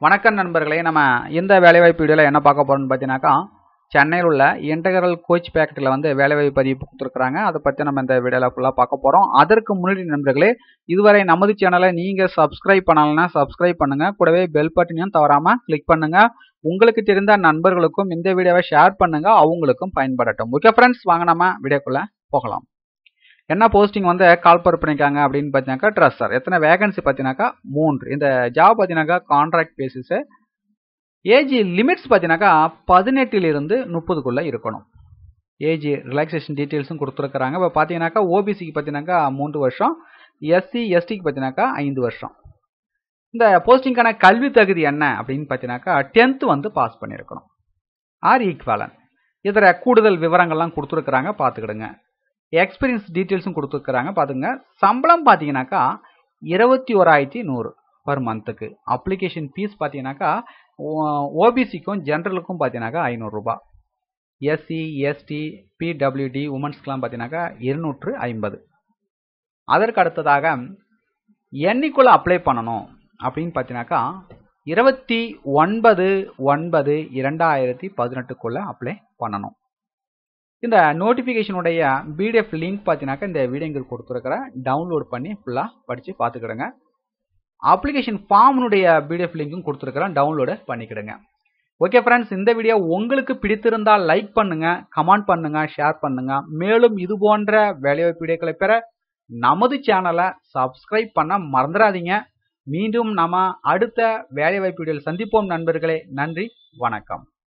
வணக்கம் நண்பர்களே, நம்ம இந்த வேலைவாய்ப்பு வீடியோவில் என்ன பார்க்க போகிறோம்னு பார்த்தீங்கன்னாக்கா, சென்னையில் உள்ள இன்டெகிரல் கோச் பேக்கெட்டில் வந்து வேலைவாய்ப்பு பதிவு கொடுத்துருக்குறாங்க. அதை பற்றி நம்ம இந்த வீடியோவில் ஃபுல்லாக பார்க்க போகிறோம். அதற்கு முன்னாடி நண்பர்களே, இதுவரை நமது சேனலை நீங்கள் சப்ஸ்கிரைப் பண்ணலைன்னா சப்ஸ்கிரைப் பண்ணுங்கள். கூடவே பெல் பட்டனையும் தவறாமல் கிளிக் பண்ணுங்கள். உங்களுக்கு தெரிந்த நண்பர்களுக்கும் இந்த வீடியோவை ஷேர் பண்ணுங்கள், அவங்களுக்கும் பயன்படட்டும். ஓகே ஃப்ரெண்ட்ஸ், வாங்க நம்ம வீடியோக்குள்ளே போகலாம். என்ன போஸ்டிங் வந்து கால் பண்ணியிருக்காங்க அப்படின்னு பார்த்தீங்கன்னாக்கா, ட்ரெஸ்ஸர். எத்தனை வேகன்சி பார்த்தீங்கன்னாக்கா 3. இந்த ஜாப் பார்த்தீங்கன்னாக்கா கான்ட்ராக்ட் பேசிஸு. ஏஜ் லிமிட்ஸ் பார்த்தீங்கன்னாக்கா 18 to 30 இருக்கணும். ஏஜ் ரிலாக்ஸேஷன் டீட்டெயில்ஸும் கொடுத்துருக்குறாங்க. இப்போ பார்த்தீங்கன்னாக்கா ஓபிசிக்கு பார்த்தீங்கன்னாக்கா 3 வருஷம், எஸ்சி எஸ்டிக்கு பார்த்தீங்கன்னாக்கா 5 வருஷம். இந்த போஸ்டிங்கான கல்வி தகுதி என்ன அப்படின்னு பார்த்தீங்கன்னாக்கா 10th வந்து பாஸ் பண்ணியிருக்கணும் ஆர் ஈக்குவலன். இதில் கூடுதல் விவரங்கள்லாம் கொடுத்துருக்குறாங்க, பார்த்துக்கிடுங்க. எக்ஸ்பீரியன்ஸ் டீட்டெயில்ஸும் கொடுத்துருக்குறாங்க, பார்த்துங்க. சம்பளம் பார்த்தீங்கன்னாக்கா 21,100 பர் மந்த்துக்கு. அப்ளிகேஷன் ஃபீஸ் பார்த்தீங்கன்னாக்கா ஓபிசிக்கும் ஜென்ரலுக்கும் பார்த்தீங்கன்னாக்கா 500 ரூபாய். எஸ்சி எஸ்டி பிடபிள்யூடி உமன்ஸ்க்கெலாம் பார்த்தீங்கன்னாக்கா 250. அதற்கு அடுத்ததாக என்னைக்குள்ள அப்ளை பண்ணணும் அப்படின்னு பார்த்தீங்கன்னாக்கா 29/9/2018 அப்ளை பண்ணணும். இந்த நோட்டிஃபிகேஷனுடைய பிடிஎஃப் லிங்க் பார்த்தீங்கன்னாக்கா இந்த வீடியோங்களுக்கு கொடுத்துருக்கிறேன், டவுன்லோட் பண்ணி ஃபுல்லாக படித்து பார்த்துக்கிடுங்க. அப்ளிகேஷன் ஃபார்முடைய பிடிஎஃப் லிங்க்கும் கொடுத்துருக்கிறேன், டவுன்லோடு பண்ணிக்கிடுங்க. ஓகே ஃப்ரெண்ட்ஸ், இந்த வீடியோ உங்களுக்கு பிடித்திருந்தால் லைக் பண்ணுங்கள், கமெண்ட் பண்ணுங்கள், ஷேர் பண்ணுங்கள். மேலும் இது போன்ற வேலைவாய்ப்பு வீடியோக்களை பெற நமது சேனலை சப்ஸ்கிரைப் பண்ண மறந்துடாதீங்க. மீண்டும் நம்ம அடுத்த வேலைவாய்ப்பு வீடியோவில் சந்திப்போம் நண்பர்களே. நன்றி, வணக்கம்.